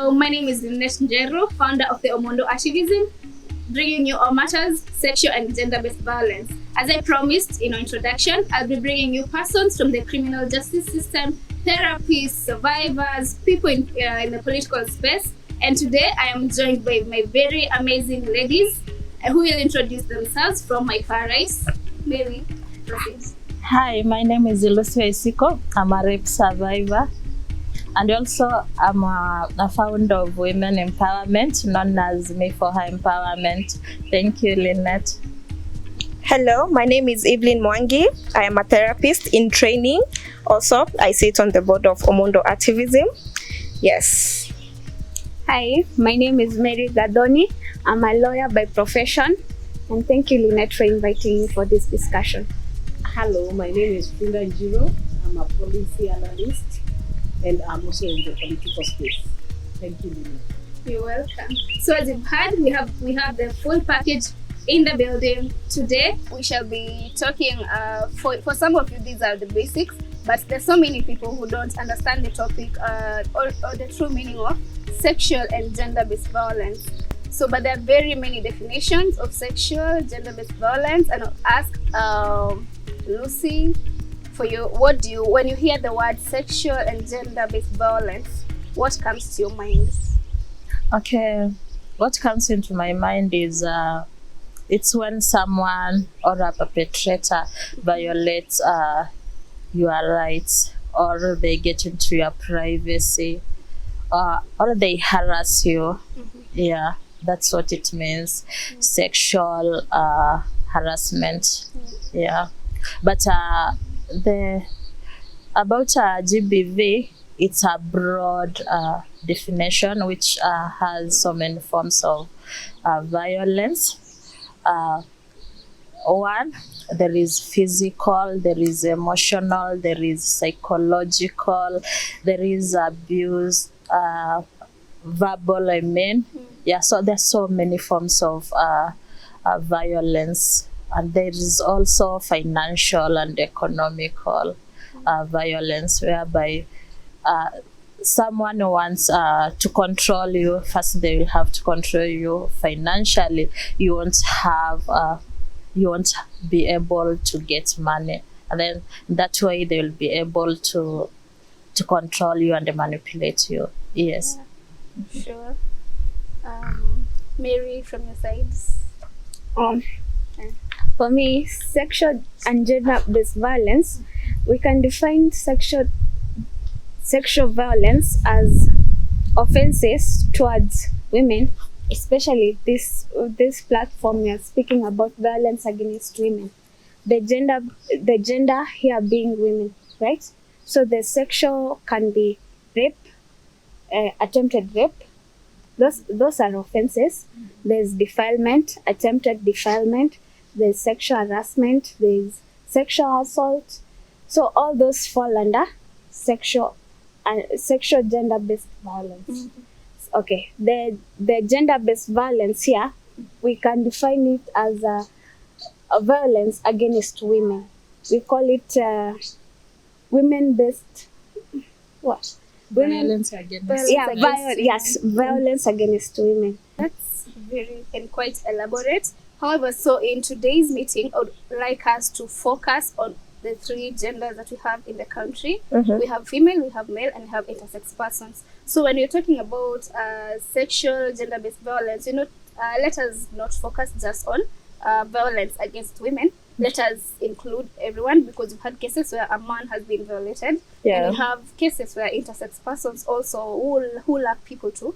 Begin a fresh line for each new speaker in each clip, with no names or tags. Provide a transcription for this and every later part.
So my name is Linet Njero, founder of the Omondo Activism, bringing you all matters sexual and gender-based violence. As I promised in our introduction, I'll be bringing you persons from the criminal justice system, therapists, survivors, people in the political space. And today I am joined by my very amazing ladies who will introduce themselves from my far right. Mary, proceed.
Hi, my name is Lucy Weisiko. I'm a rape survivor. And also, I'm a founder of Women Empowerment, known as Me for Her Empowerment. Thank you, Lynette.
Hello, my name is Evelyn Mwangi. I am a therapist in training. Also, I sit on the board of Omondo Activism. Yes.
Hi, my name is Mary Gadoni. I'm a lawyer by profession. And thank you, Lynette, for inviting me for this discussion.
Hello, my name is Frida Njiro. I'm a policy analyst and I'm also in the political space. Thank you, Lynette.
You're welcome. So as you've heard, we have the full package in the building. Today we shall be talking for some of you these are the basics, but there's so many people who don't understand the topic or the true meaning of sexual and gender-based violence. So but there are very many definitions of sexual gender-based violence, and I'll ask Lucy, for you, when you hear the word sexual and gender-based violence, what comes to your mind?
Okay, what comes into my mind is it's when someone or a perpetrator violates your rights, or they get into your privacy, or they harass you. Mm-hmm. Yeah, that's what it means. Mm-hmm. Sexual harassment. Mm-hmm. Yeah, but about GBV, it's a broad definition which has so many forms of violence. One, there is physical, there is emotional, there is psychological, there is abuse, verbal, I mean. Yeah, so there's so many forms of violence. And there is also financial and economical violence, whereby someone wants to control you. First, they will have to control you financially. You won't be able to get money, and then that way they will be able to control you and manipulate you. Yes.
Yeah, sure. Mary, from your sides.
For me, sexual and gender-based violence, we can define sexual violence as offenses towards women, especially this platform we are speaking about violence against women. The gender here being women, right? So the sexual can be rape, attempted rape. Those are offenses. There's defilement, attempted defilement. There's sexual harassment, there's sexual assault. So all those fall under sexual gender-based violence. Mm-hmm. Okay, the gender-based violence here, we can define it as a violence against women. We call it women-based what?
Violence against
violence against women.
That's very and quite elaborate. However, so in today's meeting, I would like us to focus on the three genders that we have in the country. Mm-hmm. We have female, we have male, and we have intersex persons. So when you're talking about sexual gender-based violence, let us not focus just on violence against women. Let us include everyone, because we've had cases where a man has been violated. Yeah. And we have cases where intersex persons also who lack people to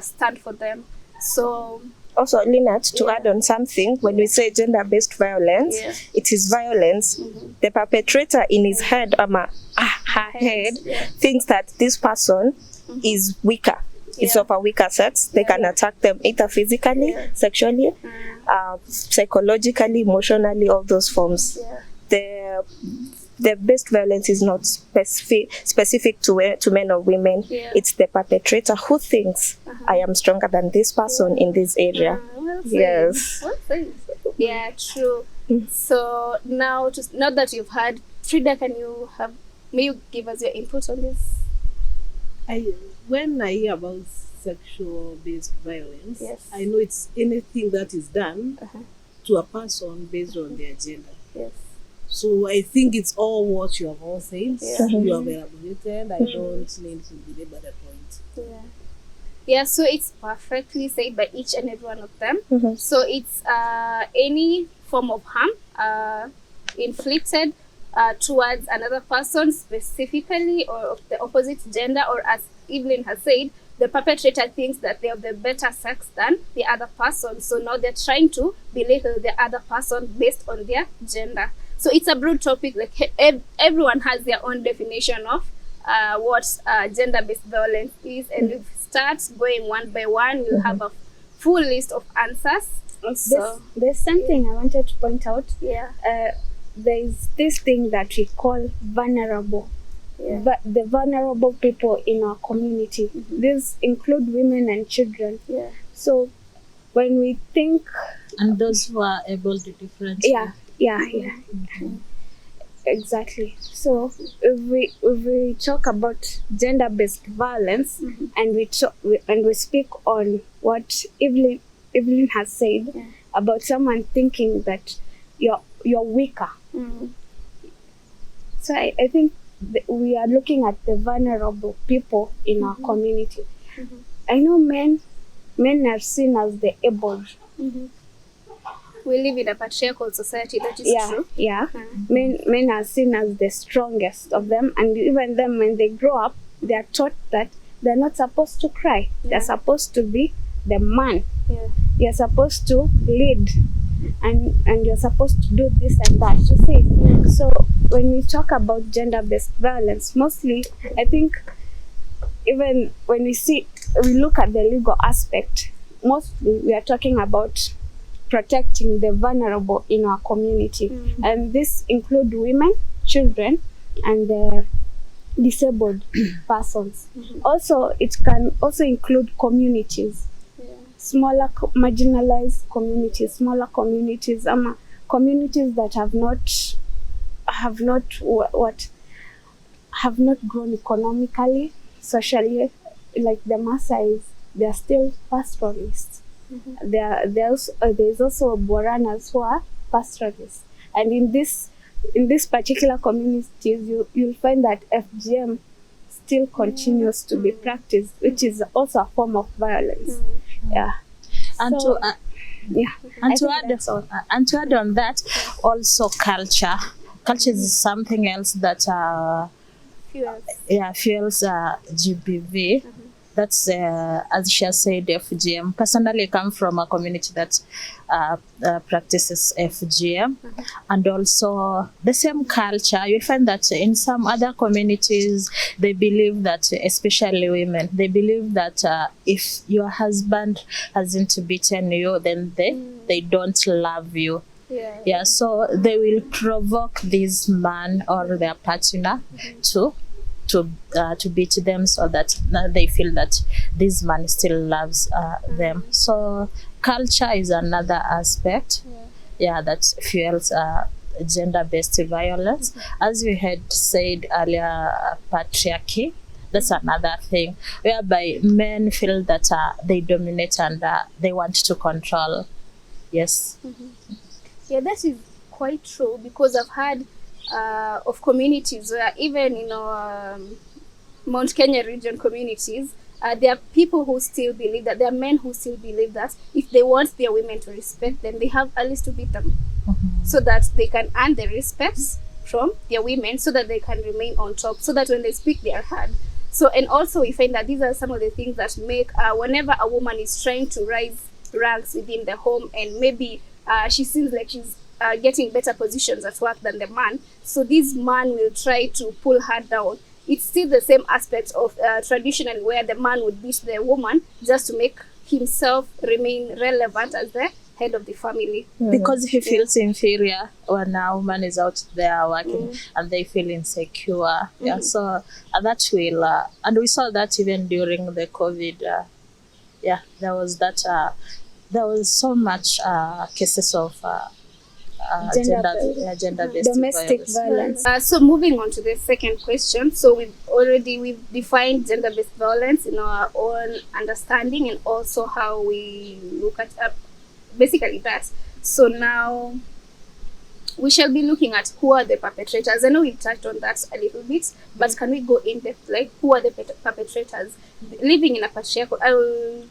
stand for them. So
also, Lynette, to add on something, when we say gender-based violence, it is violence. Mm-hmm. The perpetrator in his head, her head, thinks that this person is weaker. It's of a weaker sex. They can attack them either physically, sexually, psychologically, emotionally, all those forms. Yeah. The best violence is not specific to men or women. Yeah. It's the perpetrator who thinks I am stronger than this person in this area.
Well
yes.
Well, yeah, true. So now that you've heard, Frida, may you give us your input on this?
When I hear about sexual-based violence,
Yes.
I know it's anything that is done
Uh-huh.
to a person based on their gender.
Yes.
So I think it's all what you have all said.
Yeah.
You have elaborated. I don't need to belabor the point.
Yeah. Yeah, so it's perfectly said by each and every one of them. So it's any form of harm inflicted towards another person specifically, or of the opposite gender, or as Evelyn has said, the perpetrator thinks that they have the better sex than the other person. So now they're trying to belittle the other person based on their gender. So it's a broad topic. Like everyone has their own definition of what gender-based violence is, and if we start going one by one, we'll have a full list of answers. So
There's something I wanted to point out.
yeah,
There's this thing that we call vulnerable.
yeah,
But the vulnerable people in our community, these include women and children.
yeah,
So when we think,
And those who are able to differentiate.
yeah, exactly. So if we talk about gender-based violence, and we speak on what Evelyn has said about someone thinking that you're weaker. So I think we are looking at the vulnerable people in our community. I know men are seen as the able.
we live in a patriarchal society. That is true.
Yeah. Men are seen as the strongest of them, and even them, when they grow up, they are taught that they're not supposed to cry. They're supposed to be the man.
Yeah.
You're supposed to lead, and you're supposed to do this and that. You see. So when we talk about gender-based violence, mostly I think, even when we look at the legal aspect, mostly we are talking about protecting the vulnerable in our community. And this include women, children, and the disabled persons. Also, it can also include communities, smaller marginalized communities, smaller communities, communities that have not grown economically, socially, like the Maasais. They are still pastoralists. There's also Boranas who are pastoralists, and in this particular communities, you'll find that FGM still continues to be practiced, which is also a form of violence. Yeah.
And
So,
and to add on that, also culture. Culture is something else that fuels GBV. That's as she has said, FGM. Personally, I come from a community that practices FGM, and also the same culture. You find that in some other communities, they believe that, especially women, they believe that if your husband hasn't beaten you, then they don't love you. Yeah, so they will provoke this man or their partner to beat them, so that they feel that this man still loves them. So culture is another aspect, that fuels gender-based violence. As we had said earlier, patriarchy. That's another thing, whereby men feel that they dominate and they want to control. Yes.
Yeah, that is quite true, because I've heard of communities where, even in our Mount Kenya region communities, there are people who still believe that, there are men who still believe that if they want their women to respect them, they have at least to beat them, so that they can earn the respect from their women, so that they can remain on top, so that when they speak, they are heard. So, and also we find that these are some of the things that make, whenever a woman is trying to rise ranks within the home, and maybe she seems like she's getting better positions at work than the man, so this man will try to pull her down. It's still the same aspect of traditionally, where the man would beat the woman just to make himself remain relevant as the head of the family.
Because he feels inferior when a woman is out there working, and they feel insecure. Yeah, so that will, and we saw that even during the COVID. There was that. There was so much cases of gender-based
domestic
violence.
violence.
So moving on to the second question. So we've defined gender-based violence in our own understanding and also how we look at basically that. So now we shall be looking at who are the perpetrators. I know we touched on that a little bit, but can we go in depth, like who are the perpetrators? Living in a patriarchal, I'll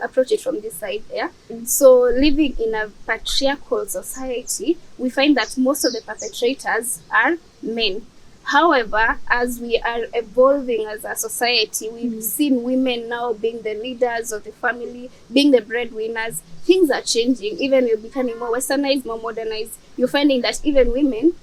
approach it from this side, yeah? So living in a patriarchal society, we find that most of the perpetrators are men. However, as we are evolving as a society, we've seen women now being the leaders of the family, being the breadwinners. Things are changing. Even we're becoming more westernized, more modernized. You're finding that even women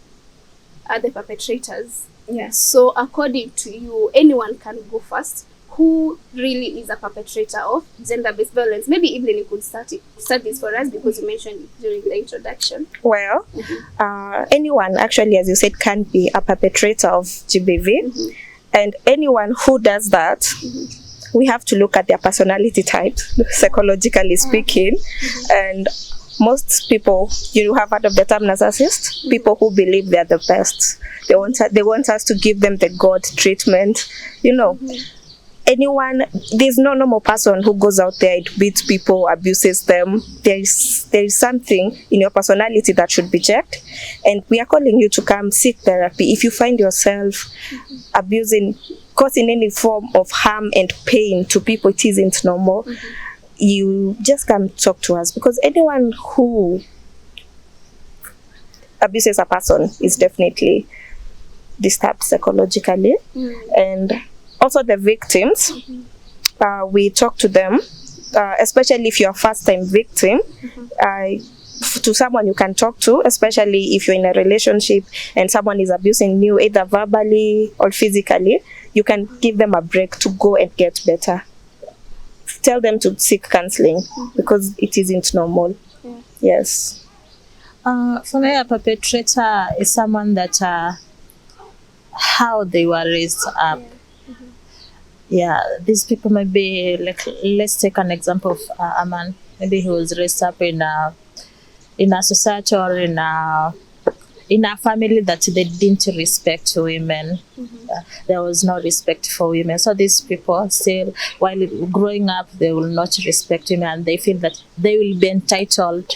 are the perpetrators.
Yes.
So according to you, anyone can go first. Who really is a perpetrator of gender-based violence? Maybe Evelyn, you could start this for us because you mentioned it during the introduction.
Well, anyone actually, as you said, can be a perpetrator of GBV. And anyone who does that, we have to look at their personality type, psychologically speaking. And most people, you have heard of the term narcissist, people who believe they're the best. They want us to give them the God treatment, Anyone, there's no normal person who goes out there and beats people, abuses them. There is something in your personality that should be checked, and we are calling you to come seek therapy. If you find yourself abusing, causing any form of harm and pain to people, it isn't normal. You just come talk to us, because anyone who abuses a person is definitely disturbed psychologically. And also the victims, we talk to them, especially if you're a first-time victim, to someone you can talk to, especially if you're in a relationship and someone is abusing you, either verbally or physically. You can give them a break to go and get better. Tell them to seek counseling, because it isn't normal. Yes.
For me, a perpetrator is someone that how they were raised up. These people may be like, let's take an example of a man. Maybe he was raised up in a society or in a family that they didn't respect women. There was no respect for women. So these people still, while growing up, they will not respect women, and they feel that they will be entitled,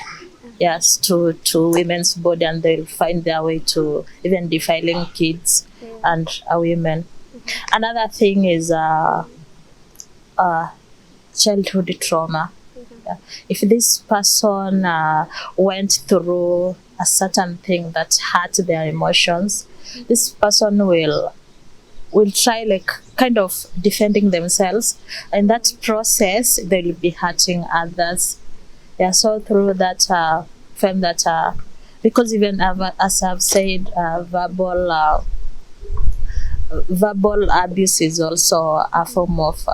to women's body, and they'll find their way to even defiling kids and women. Another thing is childhood trauma. If this person went through a certain thing that hurt their emotions, this person will try kind of defending themselves. In that process, they will be hurting others. So through that, find that because even as I've said, verbal abuse is also a form of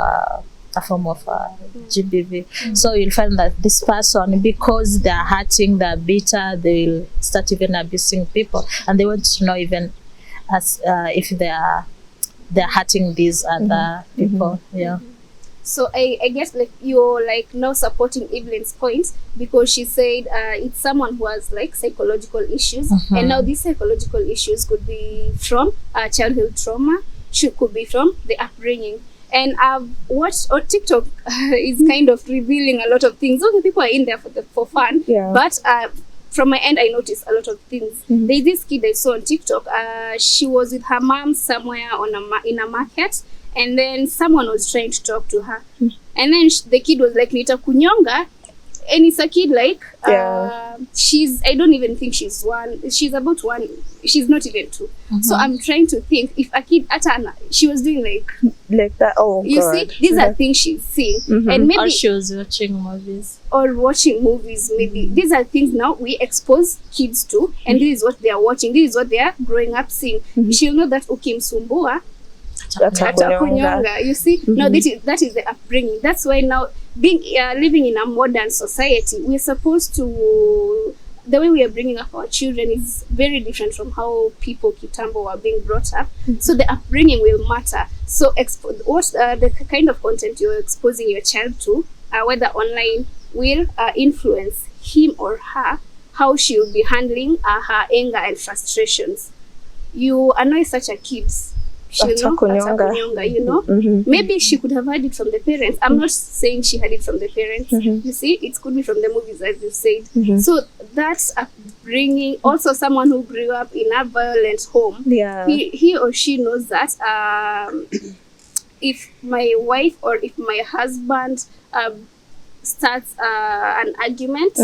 GBV. So you'll find that this person, because they're hurting, they're bitter, they'll start even abusing people, and they want to know even as if they're hurting these other people.
So I guess you're now supporting Evelyn's point, because she said it's someone who has psychological issues, and now these psychological issues could be from childhood trauma, could be from the upbringing. And I've watched, or TikTok is kind of revealing a lot of things. Okay, people are in there for fun, but from my end, I noticed a lot of things. There's this kid I saw on TikTok. She was with her mom somewhere in a market, and then someone was trying to talk to her, and then the kid was like, "Nita kunyonga," and it's a kid she's, I don't even think she's one. She's about one. She's not even two. So I'm trying to think if a kid she was doing like
that. Oh,
you
God.
see, these are things she's seeing, and maybe
or she was watching movies.
Maybe these are things now we expose kids to, and this is what they are watching. This is what they are growing up seeing. She'll know that ukimsumbua atakunyonga. You see, now that is the upbringing. That's why now being living in a modern society, we're supposed to, the way we are bringing up our children is very different from how people kitambo were being brought up. So the upbringing will matter. So what the kind of content you're exposing your child to, whether online, will influence him or her how she'll be handling her anger and frustrations. You annoy such a kid, she'll know atakunyonga, you know. Maybe she could have heard it from the parents. I'm not saying she had it from the parents. You see, it could be from the movies, as you said. So that's upbringing. Also, someone who grew up in a violent home, he or she knows that if my wife or if my husband starts an argument,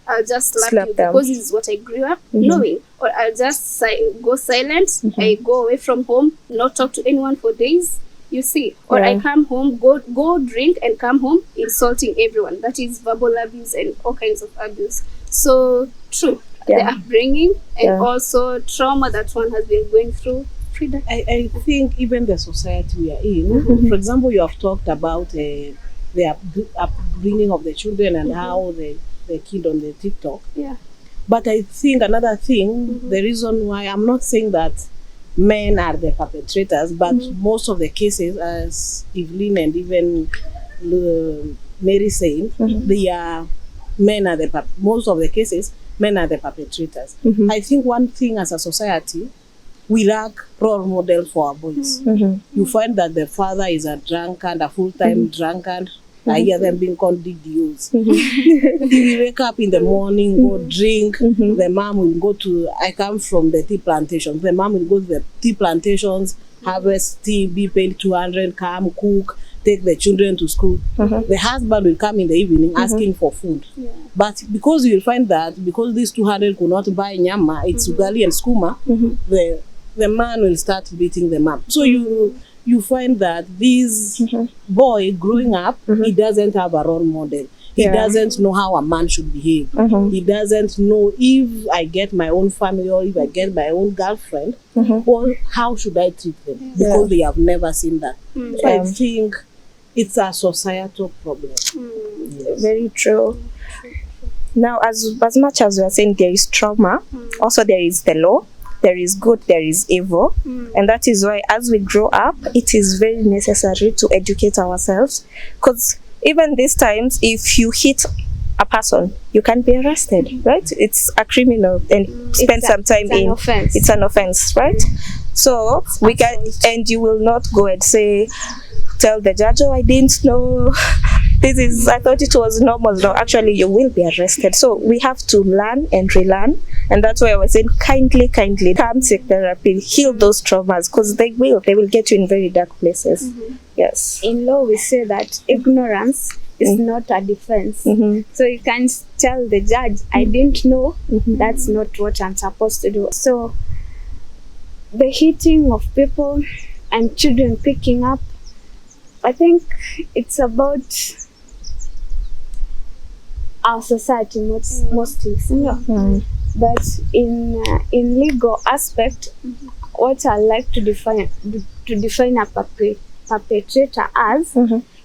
I'll just slap you
them.
because this is what I grew up knowing. Or I'll just go silent. I go away from home, not talk to anyone for days. You see, or I come home, go drink, and come home insulting everyone. That is verbal abuse and all kinds of abuse. So true, the upbringing and also trauma that one has been going through. Frida?
I think even the society we are in, for example, you have talked about the upbringing of the children and how the kid on the TikTok.
Yeah.
But I think another thing, the reason why I'm not saying that men are the perpetrators, but most of the cases, as Evelyn and even Mary saying, they are most of the cases, men are the perpetrators. I think one thing as a society, we lack role models for our boys. You find that the father is a drunkard, a full-time drunkard. I hear them being called DDOs. He will wake up in the morning, go drink. The mom will go to, I come from the tea plantations. The mom will go to the tea plantations, harvest tea, be paid 200, come, cook, take the children to school. The husband will come in the evening asking for food. But because you will find that, because these 200 could not buy nyama, it's ugali and skuma, the man will start beating the mom. So you find that this boy growing up, he doesn't have a role model. He doesn't know how a man should behave. He doesn't know if I get my own family or if I get my own girlfriend, or how should I treat them, because they have never seen that. So I think it's a societal problem.
Very true. Now, as much as we are saying there is trauma, also there is the law. There is good, there is evil. And that is why as we grow up, it is very necessary to educate ourselves. Because even these times, if you hit a person, you can be arrested, right? It's a criminal and spend some time in.
Offense.
It's an offense, right? So we can, and you will not go and say, tell the judge, oh, I didn't know. I thought it was normal. No, actually, you will be arrested. So we have to learn and relearn. And that's why I was saying, kindly, come seek therapy, heal those traumas, because they will get you in very dark places. Yes.
In law, we say that ignorance is not a defense. So you can't tell the judge, I didn't know, that's not what I'm supposed to do. So the hitting of people and children picking up, I think it's about our society mostly. But in legal aspect, what I like to define a perpetrator as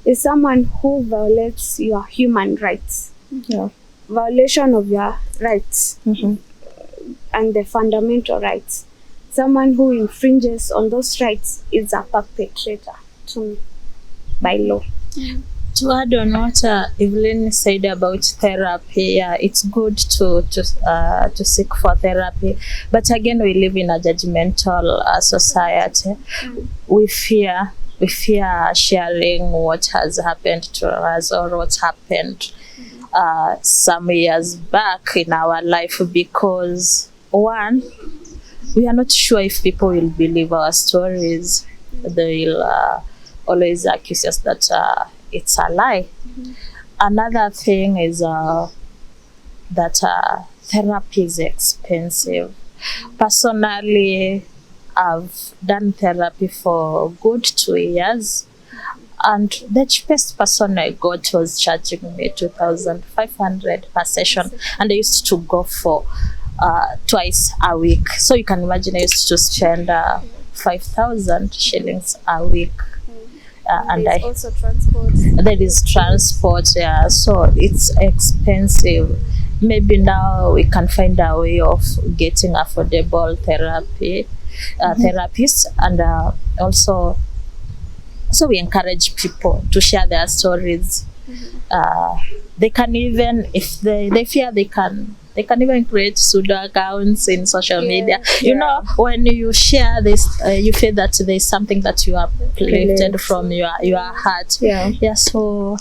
is someone who violates your human rights, violation of your rights and the fundamental rights. Someone who infringes on those rights is a perpetrator to me, by law.
To add on what Evelyn said about therapy, it's good to seek for therapy. But again, we live in a judgmental society. We fear sharing what has happened to us or what happened some years back in our life, because one, we are not sure if people will believe our stories. They will always accuse us that it's a lie. Another thing is that therapy is expensive. Personally, I've done therapy for good 2 years, and the cheapest person I got was charging me 2,500 per session, and I used to go for twice a week. So you can imagine I used to spend 5,000 shillings a week. And
there's also transport.
There is transport, so it's expensive. Maybe now we can find a way of getting affordable therapy, therapists, and also we encourage people to share their stories. They can even, if they fear, they can They can even create pseudo accounts in social media. You
Yeah.
know, when you share this, you feel that there's something that you have lifted from your heart.
Yeah.
Yeah. So,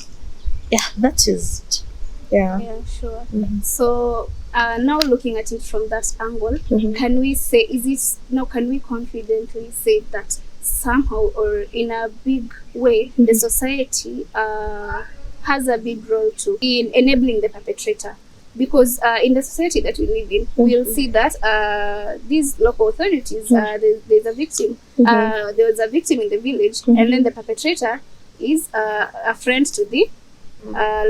yeah, that is it.
Yeah.
Yeah, sure. So now looking at it from that angle, can we say, can we confidently say that somehow or in a big way, the society has a big role too in enabling the perpetrator? Because in the society that we live in, we'll see that these local authorities, there's a victim. There was a victim in the village, and then the perpetrator is a friend to the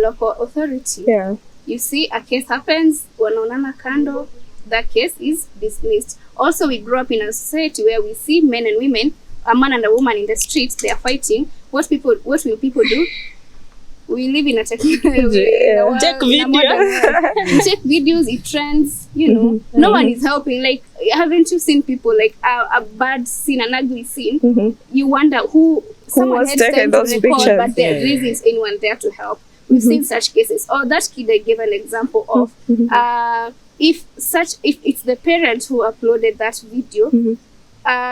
local authority.
Yeah.
You see, a case happens, wanaonana kando, that case is dismissed. Also, we grew up in a society where we see men and women, a man and a woman in the streets, they are fighting. What will people do? We live in a technology.
Take video.
Take videos, it trends, you know. No one is helping. Like, haven't you seen people, like, a bad scene, an ugly scene? You wonder someone
was
had
taking
time to
those
record,
pictures?
but there isn't anyone there to help. We've seen such cases. Or that kid I gave an example of. If it's the parent who uploaded that video,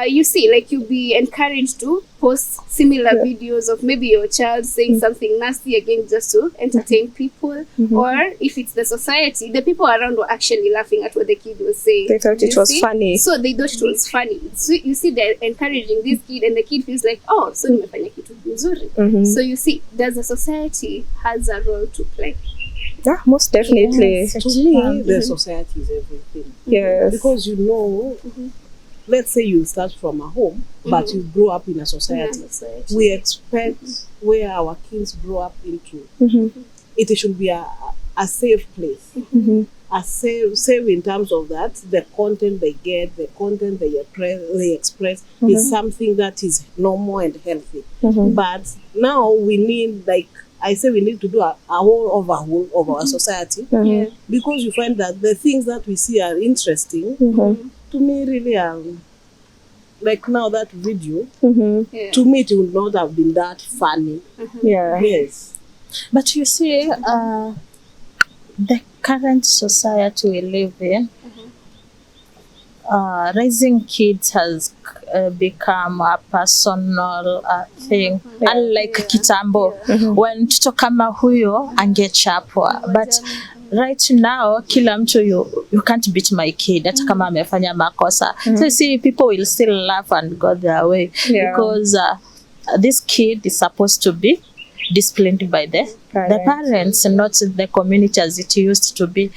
you see, like, you'll be encouraged to post similar videos of maybe your child saying something nasty again just to entertain people. Or if it's the society, the people around were actually laughing at what the kid was saying.
They thought it
You
was
see?
funny.
So they thought it was funny. So you see, they're encouraging this kid, and the kid feels like, oh, so nimefanya kitu nzuri. So you see, does the society has a role to play?
Yeah, most definitely.
Yes.
To me, the society is everything.
Yes.
Because you know, let's say you start from a home, but you grow up in a society. We expect where our kids grow up into, it should be a safe place. A safe in terms of that, the content they get, the content they express is something that is normal and healthy. But now we need, like I say, we need to do a whole overhaul of our society, because you find that the things that we see are interesting. To me, really, like now that video, to me it would not have been that funny.
Yeah.
Yes.
But you see, the current society we live in, raising kids has become a personal thing, unlike kitambo when mtoto kama huyo angechapwa. But right now, kila mtu, you can't beat my kid hata kama amefanya makosa. So you see, people will still laugh and go their way, because this kid is supposed to be disciplined by the parents, not the community as it used to be.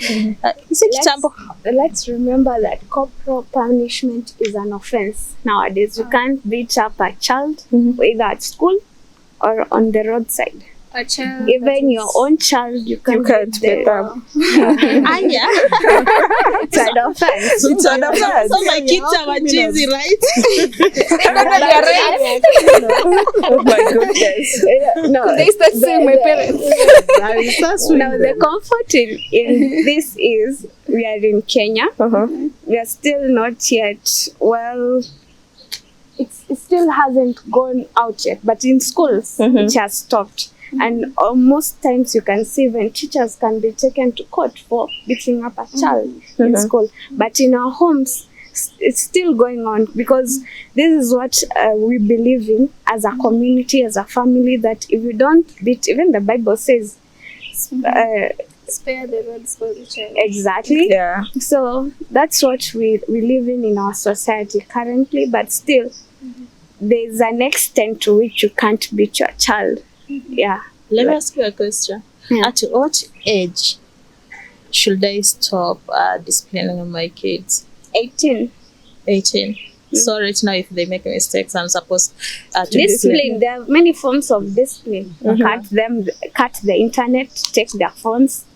Let's remember that corporal punishment is an offense nowadays. You can't beat up a child either at school or on the roadside.
A child,
even your own child, you can't
beat up.
It's an offense.
It's an offense.
So my kids are cheesy, right?
Oh my goodness.
No,
they start saying my parents.
Now the comfort in this is we are in Kenya. We are still not yet, well, it still hasn't gone out yet, but in schools it has stopped. And most times you can see when teachers can be taken to court for beating up a child in school. But in our homes, it's still going on, because this is what we believe in as a community, as a family, that if you don't beat, even the Bible says,
spare the rod for the child.
Exactly.
Yeah.
So that's what we live in our society currently, but still there's an extent to which you can't beat your child. Yeah.
Let me ask you a question. At what age should I stop disciplining my kids?
18.
So right now, if they make mistakes, I'm supposed to
discipline. There are many forms of discipline. Cut the internet, take their phones.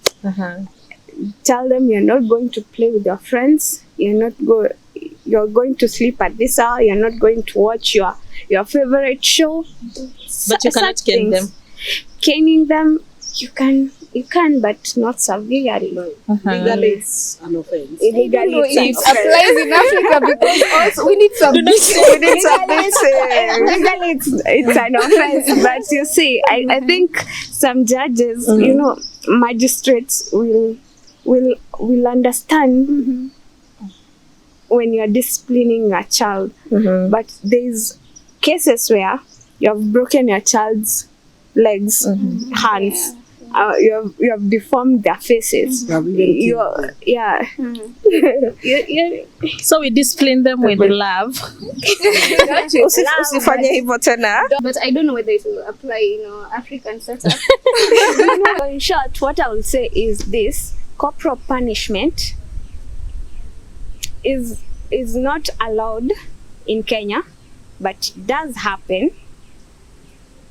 Tell them you're not going to play with your friends. You're going to sleep at this hour. You're not going to watch your favorite show.
But you cannot cane them.
Caning them, you can, but not severely.
Legally, it's an offense.
Illegally,
It applies in Africa, because also we need some
Legally, it's an offense. But you see, I think some judges, magistrates will will understand when you're disciplining a child. But there's cases where you have broken your child's legs, hands. You have deformed their faces. Yeah.
So we discipline them with love.
Usifanye hivyo tena.
But I don't know whether it will apply in African setup.
In short, what I will say is this: corporal punishment is not allowed in Kenya, but it does happen.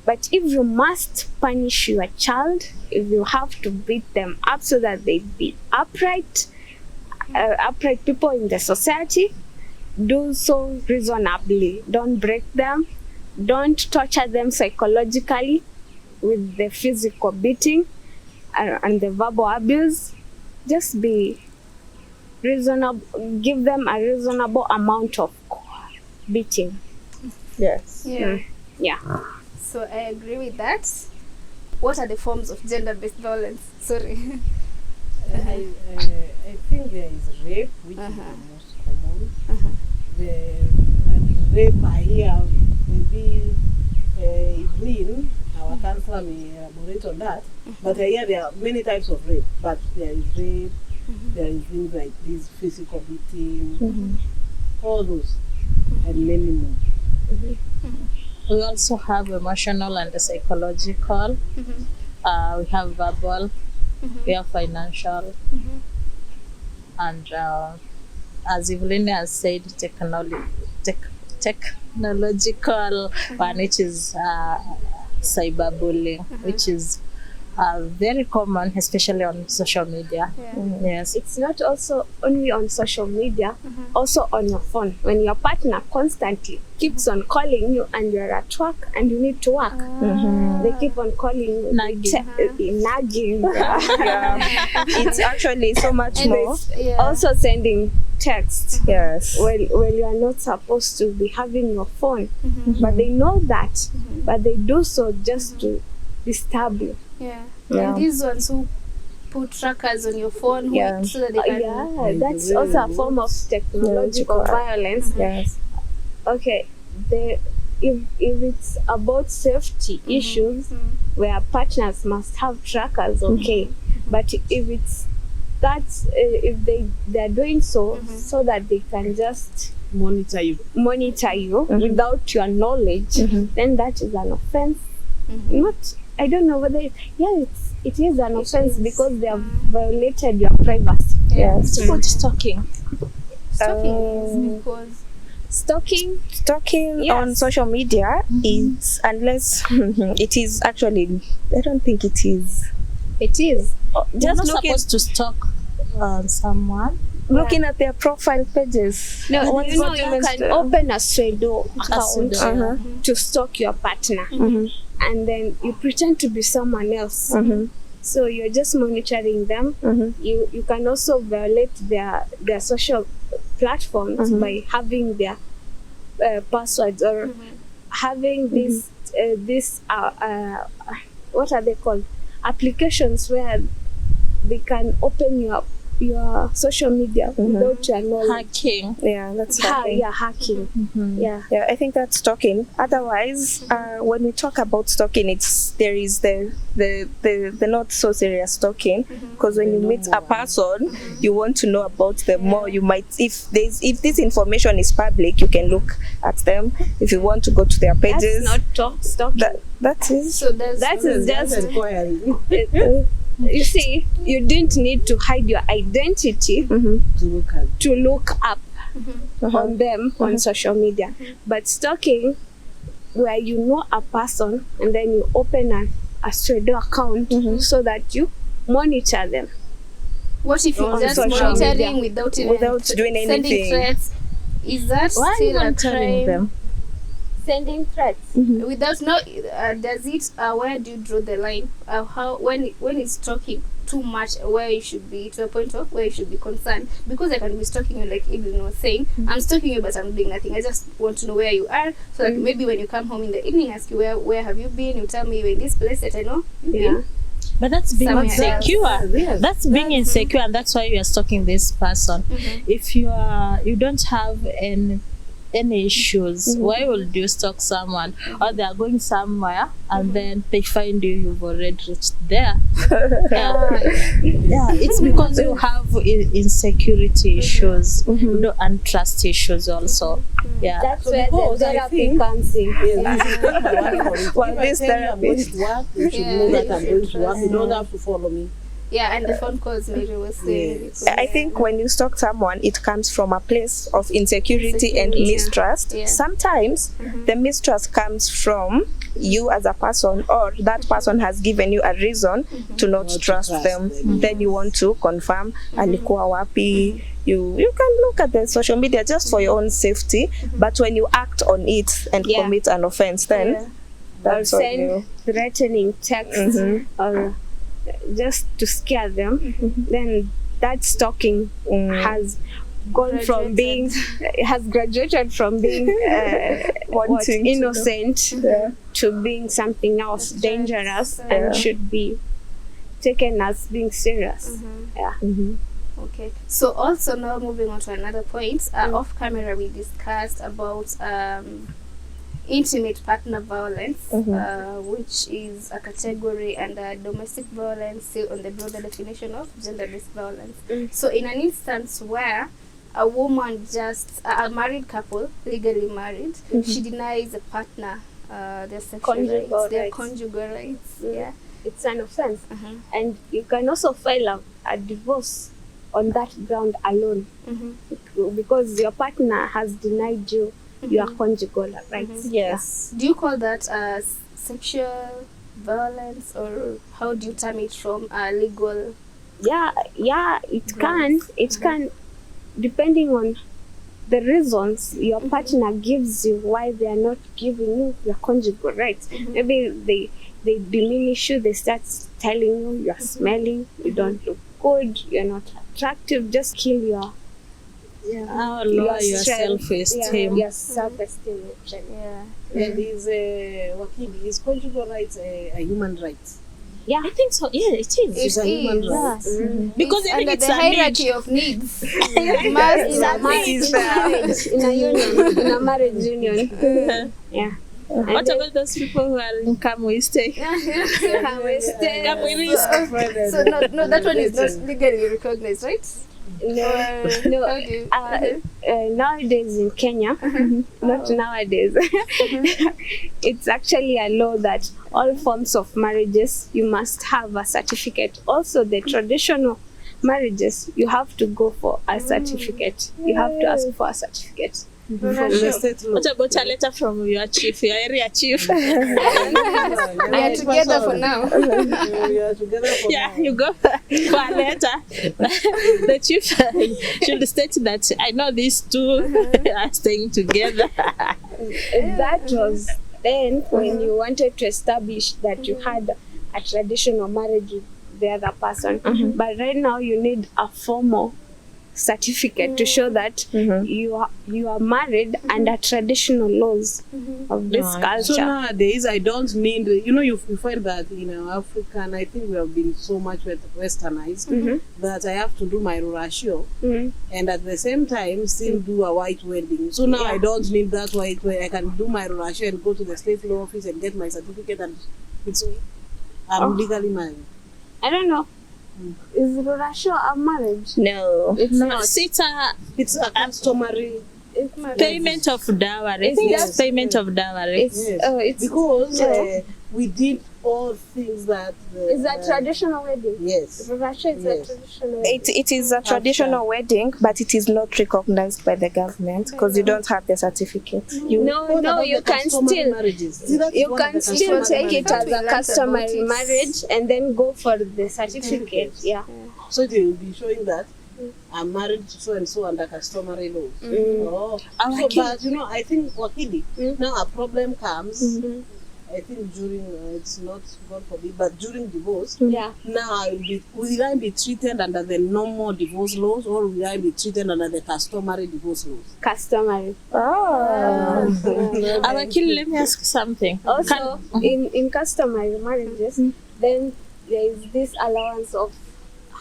But if you must punish your child, if you have to beat them up so that they be upright people in the society, do so reasonably. Don't break them. Don't torture them psychologically with the physical beating and the verbal abuse. Just be reasonable. Give them a reasonable amount of beating.
Yes.
Yeah.
So I agree with that. What are the forms of gender-based violence? Sorry.
I think there is rape, which is the most common. The rape I hear maybe Evelyn, our counselor, may elaborate on that. But I hear there are many types of rape. But there is rape, there is things like this physical beating, all those, and many more.
We also have emotional and psychological. We have verbal. We have financial. And as Evelyn has said, technological one, which is cyberbullying, which is very common, especially on social media. Yes.
It's not also only on social media, also on your phone. When your partner constantly keeps on calling you and you're at work and you need to work, they keep on calling you, nagging.
It's actually so much more.
Also sending text.
Yes.
Well, you are not supposed to be having your phone, but they know that, but they do so just to disturb you.
And these ones who put trackers on your phone so that they can...
that's also a form of technological violence.
Yes.
Okay, if it's about safety issues where partners must have trackers, okay, but if it's if they're doing so so that they can just
Monitor you
without your knowledge, then that is an offense. Not, I don't know whether it is an offense because they have violated your privacy.
Yes.
What stalking?
Stalking is because...
Stalking on social media is, unless it is actually, I don't think it is.
It is.
You're not supposed to stalk someone.
Looking at their profile pages.
No, you can open a pseudo account to stalk your partner, and then you pretend to be someone else. So you're just monitoring them. You can also violate their social platforms by having their passwords or having this what are they called? Applications where they can open your social media without your knowledge.
Hacking.
Yeah, that's hacking.
Hacking.
Yeah, I think that's stalking. Otherwise, when we talk about stalking, there is the not so serious stalking, because when you meet a person, you want to know about them more. You might, if this information is public, you can look at them. If you want to go to their pages,
that's not stalking.
That is.
So that
is just
inquiry.
You see, you didn't need to hide your identity to look up on them on social media. But stalking, where you know a person and then you open a pseudo account so that you monitor them.
What if you're just monitoring without
doing anything?
Sending threats? Is that still a crime?
Them?
Sending threats
Without does it? Where do you draw the line? How when it's stalking too much, where you should be to a point of where you should be concerned? Because I can be stalking you, like Evelyn was saying. I'm stalking you, but I'm doing nothing. I just want to know where you are, so that maybe when you come home in the evening, I ask you where have you been? You tell me you're in this place that I know you've been.
But that's being
Somewhere
insecure.
else. Yes.
That's being insecure, and that's why you are stalking this person. If you don't have any issues, why would you stalk someone? Or they are going somewhere and then they find you've already reached there. Yeah, it's because you have insecurity issues, and trust issues also. Yeah.
That's
So
where the
because I
therapy
think-
comes in.
Yes, you should take my word for it.
Well,
If I
this
tell you I'm going
therapist-
to work, you should
Yeah,
know that
you
I'm
should
going to work.
trust
You don't have to follow me.
Yeah, and the phone calls Mary was saying.
Yes.
because-
I think when you stalk someone, it comes from a place of insecurity and
Insecurity.
mistrust.
Yeah.
Sometimes the mistrust comes from you as a person, or that person has given you a reason to not
to
trust
trust
them.
them.
Then you want to confirm alikuwa wapi. You can look at the social media just for your own safety, but when you act on it and
Yeah.
commit an offense, then
Yeah.
Or
that's on
send
you.
threatening texts or just to scare them, then that stalking has gone from being has graduated from being
Wanting to know.
innocent to being something else dangerous
Yeah.
and should be taken as being serious. Yeah.
Okay. So also now moving on to another point. Off camera we discussed about intimate partner violence, which is a category under domestic violence, still on the broader definition of gender-based violence. So in an instance where a woman a married couple, legally married, she denies a partner their sexual
Conjugal
rights, their
rights.
conjugal rights. Yeah.
It's an offense. And you can also file a divorce on that ground alone because your partner has denied you your conjugal rights.
Yes.
Do you call that sexual violence, or how do you term it from legal?
Yeah, it can, depending on the reasons your partner gives you why they are not giving you your conjugal rights. Maybe they diminish you, they start telling you you're smelling, you don't look good, you're not attractive, just kill your
How lower your
strength.
self-esteem.
Your self-esteem.
Yeah.
And is conjugal rights a human right?
Yeah,
I think so. Yeah, it is.
It's a human
is.
right.
Because
It's
I think
under
it's
the
a need.
hierarchy of needs.
in a union, in a marriage union. Yeah.
What about those people who are in Come We Stay?
Come we stay.
Come We Risk.
So no, that one is not legally recognized, right?
No,
How do you-
nowadays in Kenya, not nowadays, it's actually a law that all forms of marriages, you must have a certificate. Also, the traditional marriages, you have to go for a certificate. You have to ask for a certificate.
The state law.
What about a letter from your chief, your area chief?
We are together for now.
We are together for
Yeah,
now.
you go for a letter. The chief should state that I know these two are staying together.
That was then when you wanted to establish that you had a traditional marriage with the other person. But right now you need a formal certificate to show that you are married under traditional laws of this culture.
So nowadays, I don't need, you find that in African, I think we have been so much westernized that I have to do my rurashio and at the same time still do a white wedding. So now I don't need that white wedding. I can do my rurashio and go to the state law office and get my certificate, and I'm legally married.
I don't know. Is Russia a marriage?
No.
It's
No,
not.
It's a customary.
payment of dowry. I think it's payment of dowry.
It's
Because we did all things that.
It's a traditional wedding.
Yes.
Russia is
Yes.
a traditional wedding.
It is a traditional wedding, but it is not recognized by the government because you don't have the certificate.
No, you can still you can still take it as a customary marriage and then go for the certificate. Yeah.
So it will be showing that I'm married to so and so under customary laws. Oh, so, but I think Wakili, now a problem comes. I think during it's not God forbid, but during divorce.
Yeah.
Now will I be treated under the normal divorce laws, or will I be treated under the customary divorce laws?
Customary.
Awakili, let me ask something.
Also, in customary marriages, then there is this allowance of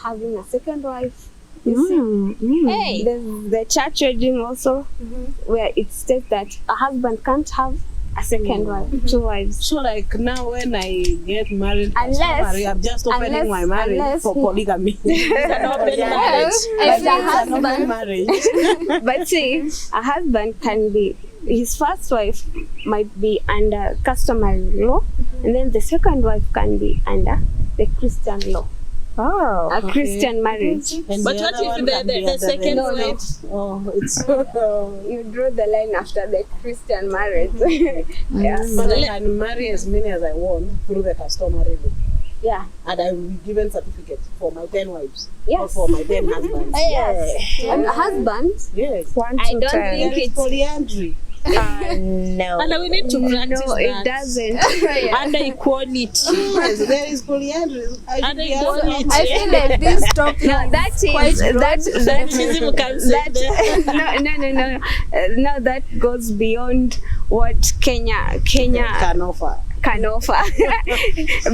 having a second wife. You see,
Hey.
there's the church regime also, where it states that a husband can't have a second wife, 2 wives.
So like now when I get married,
Unless-
I'm just opening my marriage
unless
for
he-
polygamy.
An open marriage.
But
It's
a
an open
husband,
marriage.
but see, a husband can be, his first wife might be under customary law, and then the second wife can be under the Christian law,
Oh.
a Christian marriage.
And
But
the
what
other
if
one
the-
can
the
be under
second
the-
wife-
Oh, it's
You draw the line after the Christian marriage. Yeah.
but I can marry as many as I want through the customary law.
Yeah.
And I will be given certificates for my 10 wives. Or
Yes.
for my 10 husbands.
Yes. And a husband,
Yes.
1
I
to
don't
10.
think
There is polyandry.
No.
And we need to practice
no,
that.
it doesn't.
Under equality.
Yes, there is polyandry. I should
And
be
equality.
answering.
I feel like this topic
No, that is
Feminism can say that.
no, that goes beyond what Kenya
Can offer.
can offer.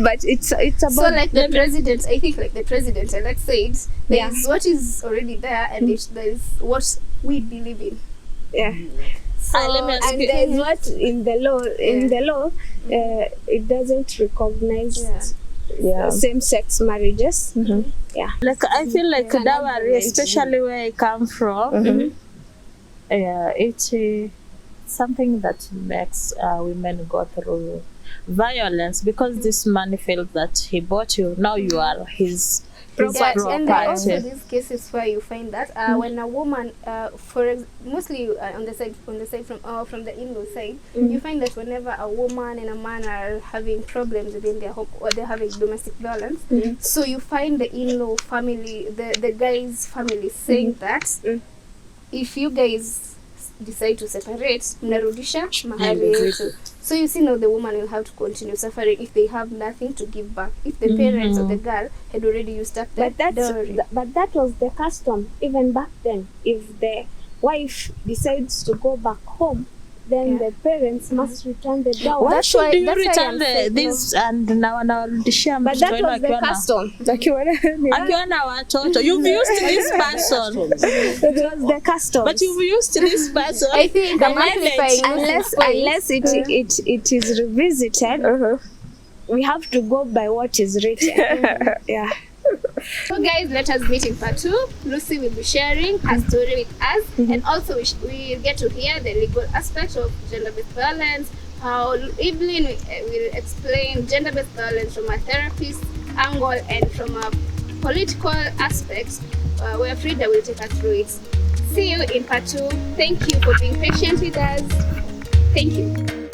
But it's about
So like the president, I think like the president, let's say it, there is what is already there, and there is what we believe in.
yeah.
So,
let me ask
And
you.
there's what in the law. In the law, it doesn't recognize
Yeah.
same-sex marriages. Yeah.
Like I feel like
Can
dowry,
implement.
especially where I come from, it's something that makes women go through violence because this man feels that he bought you. Now you are his
yeah, and there are also
property.
these cases where you find that when a woman, mostly on the side from the in-law side, you find that whenever a woman and a man are having problems within their home or they're having domestic violence, so you find the in-law family, the guy's family saying that if you guys decide to separate, mnarudisha mahari yetu. So you see now the woman will have to continue suffering if they have nothing to give back. If the parents of the girl had already used up the dowry.
But that was the custom even back then. If the wife decides to go back home, then the parents must return the dowry.
Why
That's
should
why-
you
that's why
return
I'm saying,
this and now narudishia
But that was the custom.
akiwa na watoto? You've used this person,
It was the custom.
but you've used this person.
I think I'm amplifying
unless it is revisited, we have to go by what is written. Yeah.
So guys, let us meet in part 2. Lucy will be sharing her story with us, and also we get to hear the legal aspect of gender-based violence, how Evelyn will explain gender-based violence from a therapist angle and from a political aspect, where Frida will take us through it. See you in part 2. Thank you for being patient with us. Thank you.